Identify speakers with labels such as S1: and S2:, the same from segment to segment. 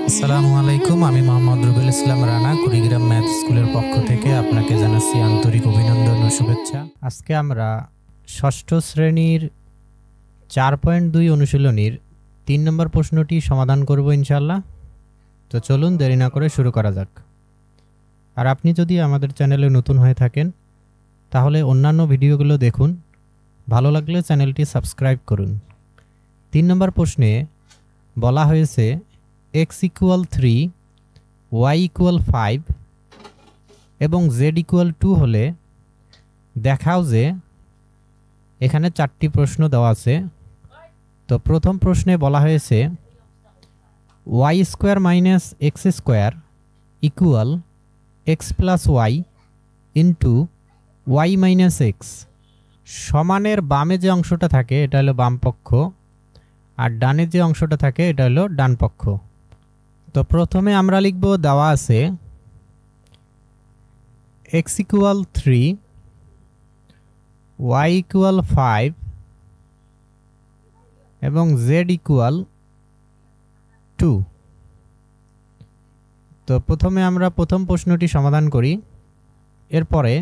S1: আসসালামু আলাইকুম, আমি মোহাম্মদ রুবেল ইসলাম রানা কুড়িগ্রাম ম্যাথ স্কুলের পক্ষ থেকে আপনাকে জানাচ্ছি আন্তরিক অভিনন্দন ও শুভেচ্ছা। আজকে আমরা ষষ্ঠ শ্রেণীর 4.2 অনুশীলনীর 3 নম্বর প্রশ্নটি সমাধান করব ইনশাআল্লাহ। তো চলুন দেরি না করে শুরু করা যাক। আর আপনি যদি আমাদের চ্যানেলে নতুন হয়ে থাকেন তাহলে অন্যান্য ভিডিওগুলো দেখুন, ভালো লাগলে চ্যানেলটি সাবস্ক্রাইব করুন। 3 নম্বর প্রশ্নে বলা হয়েছে x = 3, y = 5 এবং z = 2 হলে দেখাও যে এখানে 4টি প্রশ্ন দেওয়া আছে। তো প্রথম প্রশ্নে বলা হয়েছে y² - x² = x + y into y - x। সমানের বামে যে অংশটা থাকে এটা হলো বাম পক্ষ, আর ডানে যে অংশটা থাকে এটা হলো ডান পক্ষ। তো প্রথমে আমরা লিখব, দেওয়া আছে x = 3, y = 5 এবং z = 2। তো প্রথমে আমরা প্রথম প্রশ্নটি সমাধান করি, এরপরে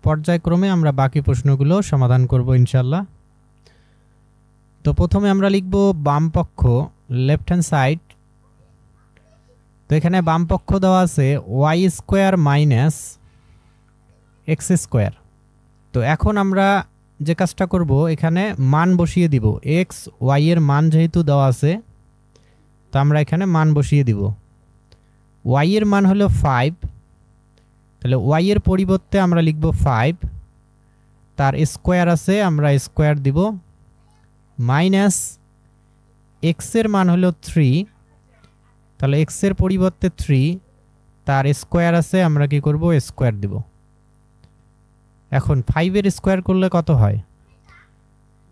S1: পর্যায়ক্রমে আমরা বাকি প্রশ্নগুলো সমাধান করব ইনশাআল্লাহ। তো প্রথমে আমরা লিখব বাম পক্ষ, লেফট হ্যান্ড সাইড। তো এখানে বাম পক্ষ দেওয়া আছে y² - x²। তো এখন আমরা যে কাজটা করব, এখানে মান বসিয়ে দিব। x y এর মান যেহেতু দেওয়া আছে, তো আমরা এখানে মান বসিয়ে দিব। y এর মান হলো 5, তাহলে y এর পরিবর্তে আমরা লিখব 5, তার স্কোয়ার আছে আমরা স্কোয়ার দিব, মাইনাস x এর মান হলো 3, তাহলে x এর পরিবর্তে 3, তার স্কোয়ার আছে আমরা কি করব স্কোয়ার দিব। এখন 5 এর স্কোয়ার করলে কত হয়?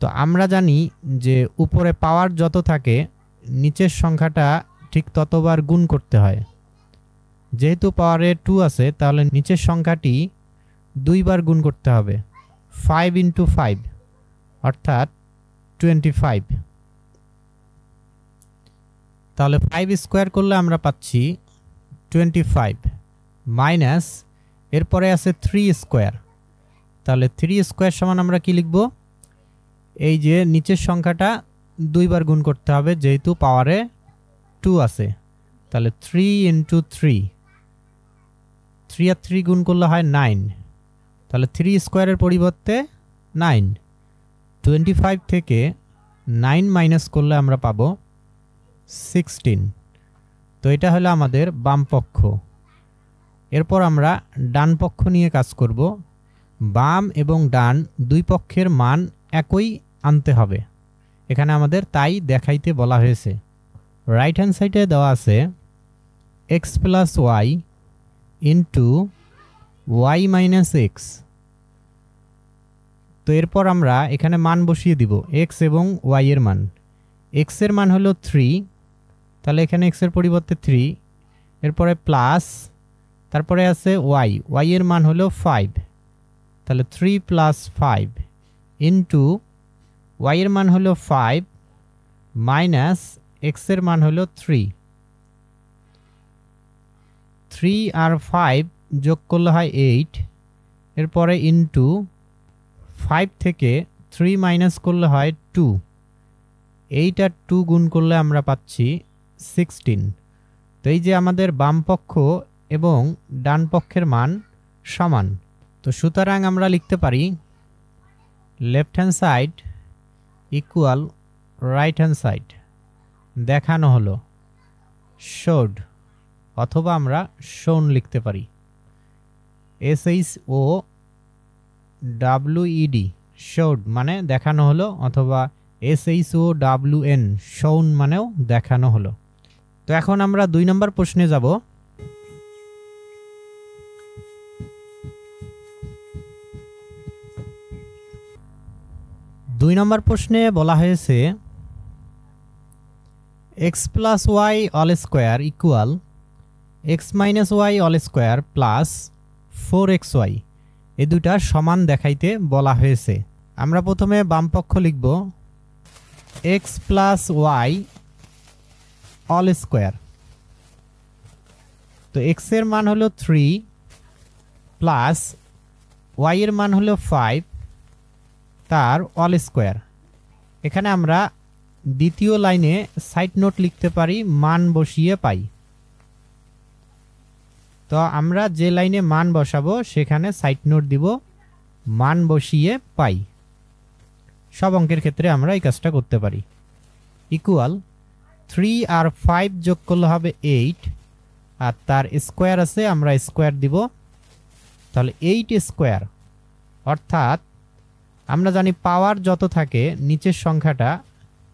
S1: তো আমরা জানি যে উপরে পাওয়ার যত থাকে নিচের সংখ্যাটা ঠিক ততবার গুণ করতে হয়। যেহেতু পাওয়ারে 2 আছে তাহলে নিচের সংখ্যাটি 2 বার গুণ করতে হবে। 5 × 5 অর্থাৎ 25। তাহলে 5 স্কোয়ার করলে আমরা পাচ্ছি 25, মাইনাস এরপরে আছে 3 স্কোয়ার। তাহলে 3 স্কোয়ার সমান আমরা কি লিখব? এই যে নিচের সংখ্যাটা 2 বার গুণ করতে হবে যেহেতু পাওয়ারে 2 আছে। তাহলে 3 × 3, 3 আর 3 গুণ করলে হয় 9। তাহলে 3 স্কোয়ারের পরিবর্তে 9। 25 থেকে 9 মাইনাস করলে আমরা পাবো 16। তো এটা হলো আমাদের বাম পক্ষ। এরপর আমরা ডান পক্ষ নিয়ে কাজ করব। বাম এবং ডান দুই পক্ষের মান একই আনতে হবে, এখানে আমাদের তাই দেখাইতে বলা হয়েছে। রাইট হ্যান্ড সাইডে দেওয়া আছে x + y into y - x। তো এরপর আমরা এখানে মান বসিয়ে দিব x এবং y এর মান। x এর মান হলো 3, তাহলে এখানে x এর পরিবর্তে 3, এরপরে প্লাস, তারপরে আছে y এর মান হলো 5, তাহলে 3 + 5 ইন্টু y এর মান হলো 5 মাইনাস x এর মান হলো 3। 3 আর 5 যোগ করলে হয় 8, এরপরে ইন্টু 5 থেকে 3 মাইনাস করলে হয় 2। 8 আর 2 গুণ করলে আমরা পাচ্ছি 16। তো এই যে আমাদের বাম পক্ষ এবং ডান পক্ষের মান সমান। তো সুতরাং আমরা লিখতে পারি left hand side equal right hand side. দেখানো হলো, শোড, অথবা আমরা শোন লিখতে পারি। SHOWED, শোড মানে দেখানো হলো, অথবা SHOWN, শোন মানেও দেখানো হলো। তো এখন আমরা 2 নম্বর প্রশ্নে যাব। দুই নম্বর প্রশ্নে বলা হয়েছে x + y² = x - y² plus 4xy, এই দুইটা সমান দেখাইতে বলা হয়েছে। আমরা প্রথমে বাম পক্ষ লিখব x plus Y all square. তো x এর মান হলো 3 প্লাস y এর মান হলো 5 তার অল স্কোয়ার। এখানে আমরা দ্বিতীয় লাইনে সাইড নোট লিখতে পারি মান বসিয়ে পাই। তো আমরা যে লাইনে মান বসাবো সেখানে সাইড নোট দিব মান বসিয়ে পাই। সব অঙ্কের ক্ষেত্রে আমরা এই কাজটা করতে পারি। ইকুয়াল 3 আর 5 যোগ করলে হবে 8 আর তার স্কোয়ার আছে আমরা স্কোয়ার দিব, তাহলে 8 স্কোয়ার। অর্থাৎ আমরা জানি পাওয়ার যত থাকে নিচের সংখ্যাটা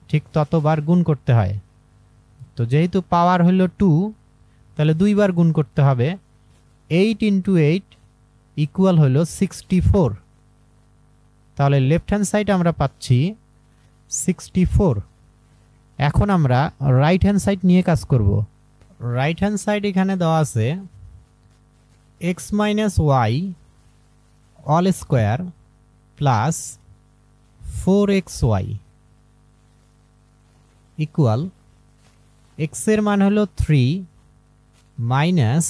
S1: ঠিক ততবার গুণ করতে হয়। তো যেহেতু পাওয়ার হলো 2 তাহলে 2 বার গুণ করতে হবে। 8 ইন্টু 8 ইকুয়াল হলো 64। তাহলে লেফট হ্যান্ড সাইড আমরা পাচ্ছি 64। এখন আমরা রাইট হ্যান্ড সাইড নিয়ে কাজ করব। রাইট হ্যান্ড সাইড এখানে দেওয়া আছে x minus Y all square plus 4xy equal x এর মান হলো 3 মাইনাস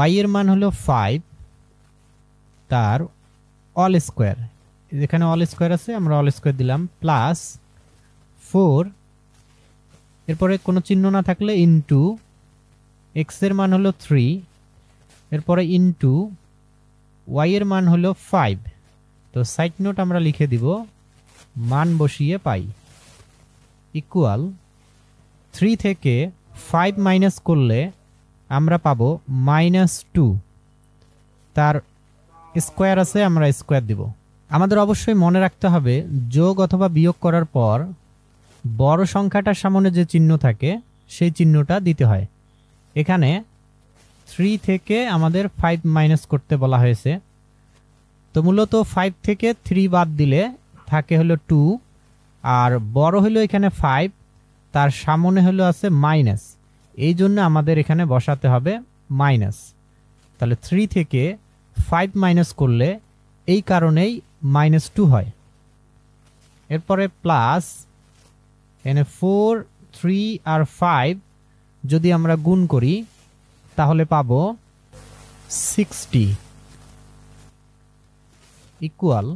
S1: y এর মান হলো 5 তার অল স্কোয়ার। যেখানে অল স্কোয়ার আছে আমরা অল স্কোয়ার দিলাম প্লাস 4, এরপরে কোনো চিহ্ন না থাকলে ইনটু x এর মান হলো 3, এরপরে ইনটু y এর মান হলো 5। তো সাইড নোট আমরা লিখে দিব মান বসিয়ে পাই। ইকুয়াল 3 থেকে 5 মাইনাস করলে আমরা পাবো -2, তার স্কোয়ার আছে আমরা স্কোয়ার দিব। আমাদের অবশ্যই মনে রাখতে হবে যোগ অথবা বিয়োগ করার পর বড় সংখ্যাটার সামনে যে চিহ্ন থাকে সেই চিহ্নটা দিতে হয়। এখানে 3 থেকে আমাদের 5 মাইনাস করতে বলা হয়েছে। তো মূলত 5 থেকে 3 বাদ দিলে থাকে হলো 2 আর বড় হলো এখানে 5, তার সামনে হলো আছে মাইনাস, এই জন্য আমাদের এখানে বসাতে হবে মাইনাস। তাহলে 3 থেকে 5 মাইনাস করলে এই কারণেই -2 হয়। এরপরে প্লাস এখানে 4, 3 আর 5 যদি আমরা গুণ করি তাহলে পাবো 60 ইকুয়াল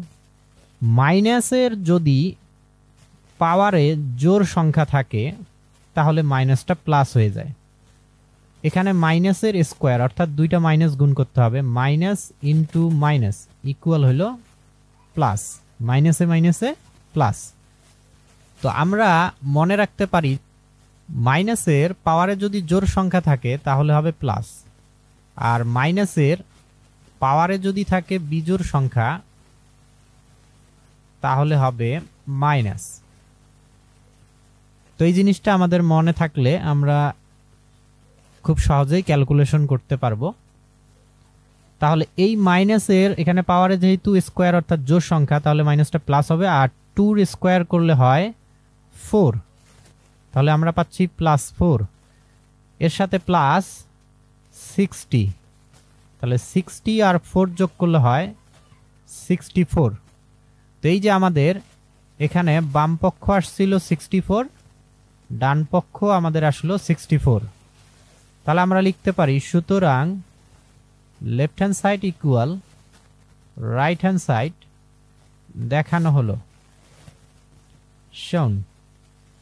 S1: মাইনাসের যদি পাওয়ারে জোড় সংখ্যা থাকে তাহলে মাইনাসটা প্লাস হয়ে যায়। এখানে মাইনাসের স্কোয়ার অর্থাৎ দুইটা মাইনাস গুণ করতে হবে, মাইনাস ইন্টু মাইনাস ইকুয়াল হলো প্লাস, মাইনাসে মাইনাসে প্লাস। তো আমরা মনে রাখতে পারি মাইনাসের পাওয়ারে যদি জোড় সংখ্যা থাকে তাহলে হবে প্লাস, আর মাইনাসের পাওয়ারে যদি থাকে বিজোড় সংখ্যা তাহলে হবে মাইনাস। তো এই জিনিসটা আমাদের মনে থাকলে আমরা খুব সহজেই ক্যালকুলেশন করতে পারবো। তাহলে এই মাইনাসের এখানে পাওয়ারে যেহেতু স্কোয়ার অর্থাৎ জোড় সংখ্যা তাহলে মাইনাসটা প্লাস হবে, আর 2 স্কোয়ার করলে হয় 4, তাহলে আমরা পাচ্ছি +4, এর সাথে প্লাস 60, তাহলে 60 আর 4 যোগ করলে হয় 64। তো এই যে আমাদের এখানে বাম পক্ষ আসছিল 64, ডান পক্ষ আমাদের আসলো 64। তাহলে আমরা লিখতে পারি সুতরাং left hand side equal right hand side দেখানো হলো শোন।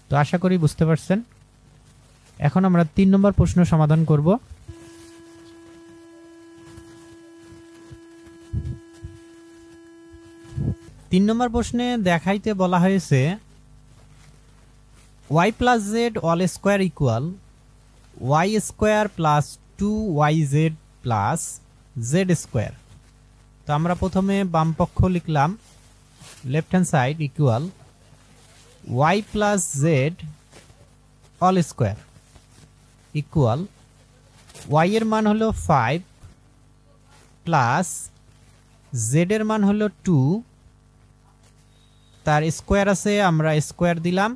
S1: তো আশা করি বুঝতে পারছেন। এখন আমরা 3 নম্বর প্রশ্ন সমাধান করব। তিন নম্বর প্রশ্নে দেখাইতে বলা হয়েছে y plus Z all square equal y square plus 2yz plus Z square. তো আমরা প্রথমে বাম পক্ষ লিখলাম left hand side equal y plus Z all square equal y এর মান হলো 5 প্লাস জেড এর মান হলো 2, তার স্কোয়ার আছে আমরা স্কোয়ার দিলাম,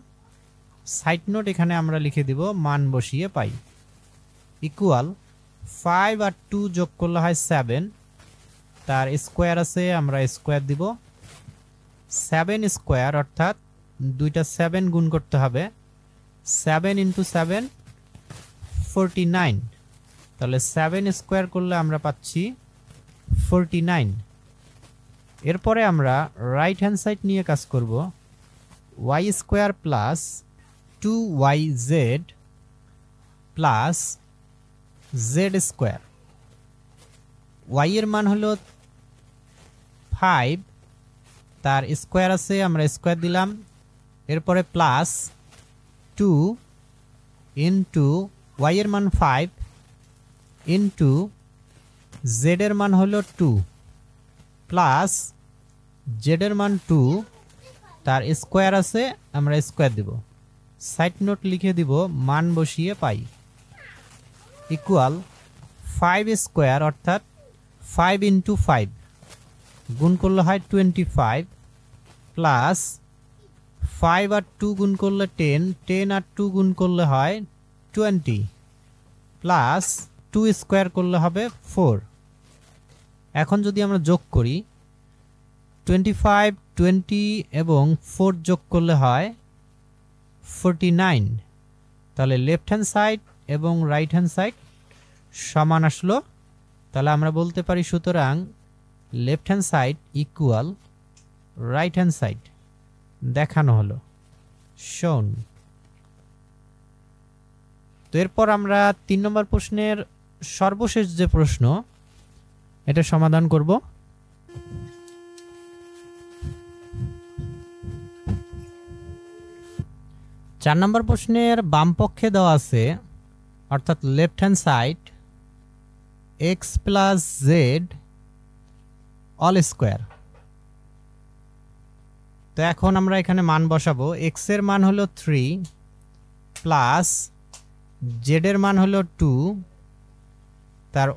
S1: সাইড নোট এখানে আমরা লিখে দিব মান বসিয়ে পাই। ইকুয়াল 5 আর 2 যোগ করলে হয় 7, তার স্কোয়ার আছে আমরা স্কোয়ার দিব, 7 স্কোয়ার অর্থাৎ দুইটা 7 গুণ করতে হবে 7 ইন্টু 7 49 তাহলে 7 স্কোয়ার করলে আমরা পাচ্ছি 49 এরপরে আমরা রাইট হ্যান্ড সাইড নিয়ে কাজ করব y square plus 2yz plus z square y এর মান হলো 5 তার স্কোয়ার আছে আমরা স্কোয়ার দিলাম এরপরে প্লাস 2 ইনটু y এর মান 5 ইনটু z এর মান হলো 2 প্লাস z এর মান 2 তার স্কোয়ার আছে আমরা স্কোয়ার দেব সাইড নোট লিখে দিব মান বসিয়ে পাই ইকুয়াল 5 স্কোয়ার অর্থাৎ 5 ইন্টু 5 গুণ করলে হয় 25 প্লাস 5 আর 2 গুণ করলে 10 10 আর 2 গুণ করলে হয় 20 প্লাস 2 স্কোয়ার করলে হবে 4 এখন যদি আমরা যোগ করি 25 20 এবং 4 যোগ করলে হয় 49 তাহলে লেফট হ্যান্ড সাইড এবং রাইট হ্যান্ড সাইড সমান আসলো তাহলে আমরা বলতে পারি সুতরাং left hand side equal right hand side দেখানো হলো শোন তো এরপর আমরা 3 নম্বর প্রশ্নের সর্বশেষ যে প্রশ্ন এটা সমাধান করব 4 নম্বর প্রশ্নের বাম পক্ষে দেওয়া আছে অর্থাৎ left hand side x plus z all square তো এখন আমরা এখানে মান বসাবো x এর মান হলো 3 প্লাস z এর মান হলো 2 তার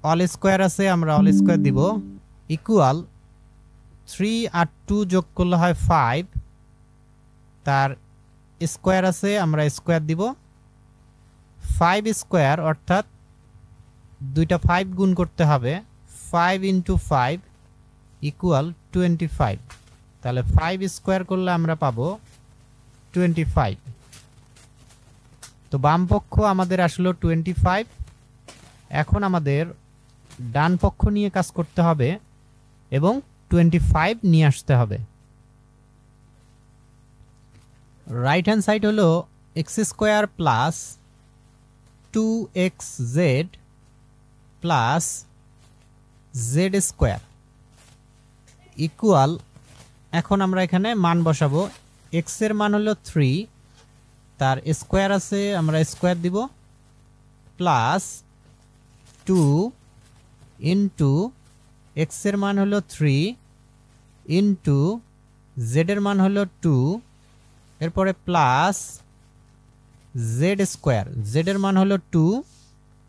S1: অল স্কোয়ার আছে আমরা অল স্কোয়ার দিব ইকুয়াল 3 আর 2 যোগ করলে হয় 5 তার স্কোয়ার আছে আমরা স্কোয়ার দিব 5 স্কোয়ার অর্থাৎ দুইটা 5 গুণ করতে হবে 5 ইন্টু 5 ইকুয়াল 25 তাহলে 5 স্কোয়ার করলে আমরা পাবো 25 তো বাম পক্ষ আমাদের আসলো 25 এখন আমাদের ডান পক্ষ নিয়ে কাজ করতে হবে এবং 25 নিয়ে আসতে হবে রাইট হ্যান্ড সাইড হলো x square plus 2xz plus z square equal এখন আমরা এখানে মান বসাবো x এর মান হলো 3 তার স্কোয়ার আছে আমরা স্কোয়ার দিব প্লাস 2 ইন্টু x এর মান হলো 3 ইন্টু z এর মান হলো 2 এরপরে প্লাস z স্কোয়ার z এর মান হলো 2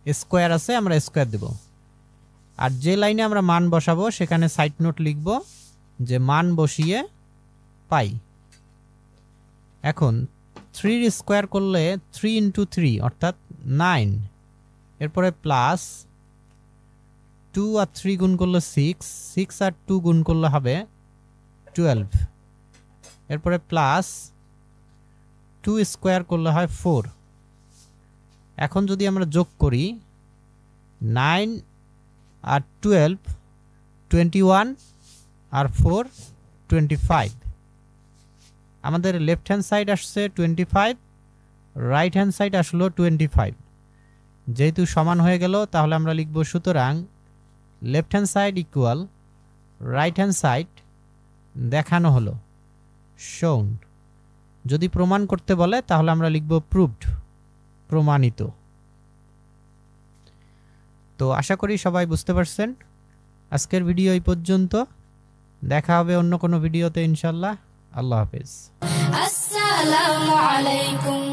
S1: স্কোয়ার আছে আমরা স্কোয়ার দেব আর যে লাইনে আমরা মান বসাবো সেখানে সাইড নোট লিখব যে মান বসিয়ে পাই এখন 3 স্কোয়ার করলে 3 ইন্টু 3 অর্থাৎ 9 এরপরে প্লাস 2 আর 3 গুণ করলে 6 6 আর 2 গুণ করলে হবে 12 এরপরে প্লাস 2 স্কোয়ার করলে হয় 4 এখন যদি আমরা যোগ করি 9 আর 12 21 আর 4 25 আমাদের লেফট হ্যান্ড সাইড আসছে 25 রাইট হ্যান্ড সাইড আসলো 25 যেহেতু সমান হয়ে গেল তাহলে আমরা লিখব সুতরাং left hand side equal right hand side দেখানো হলো শোন যদি প্রমাণ করতে বলে তাহলে আমরা লিখব প্রুভড প্রমাণিত তো আশা করি সবাই বুঝতে পারছেন আজকের ভিডিও এই পর্যন্ত দেখা হবে অন্য কোনো ভিডিওতে ইনশাআল্লাহ আল্লাহ হাফেজ আসসালামু আলাইকুম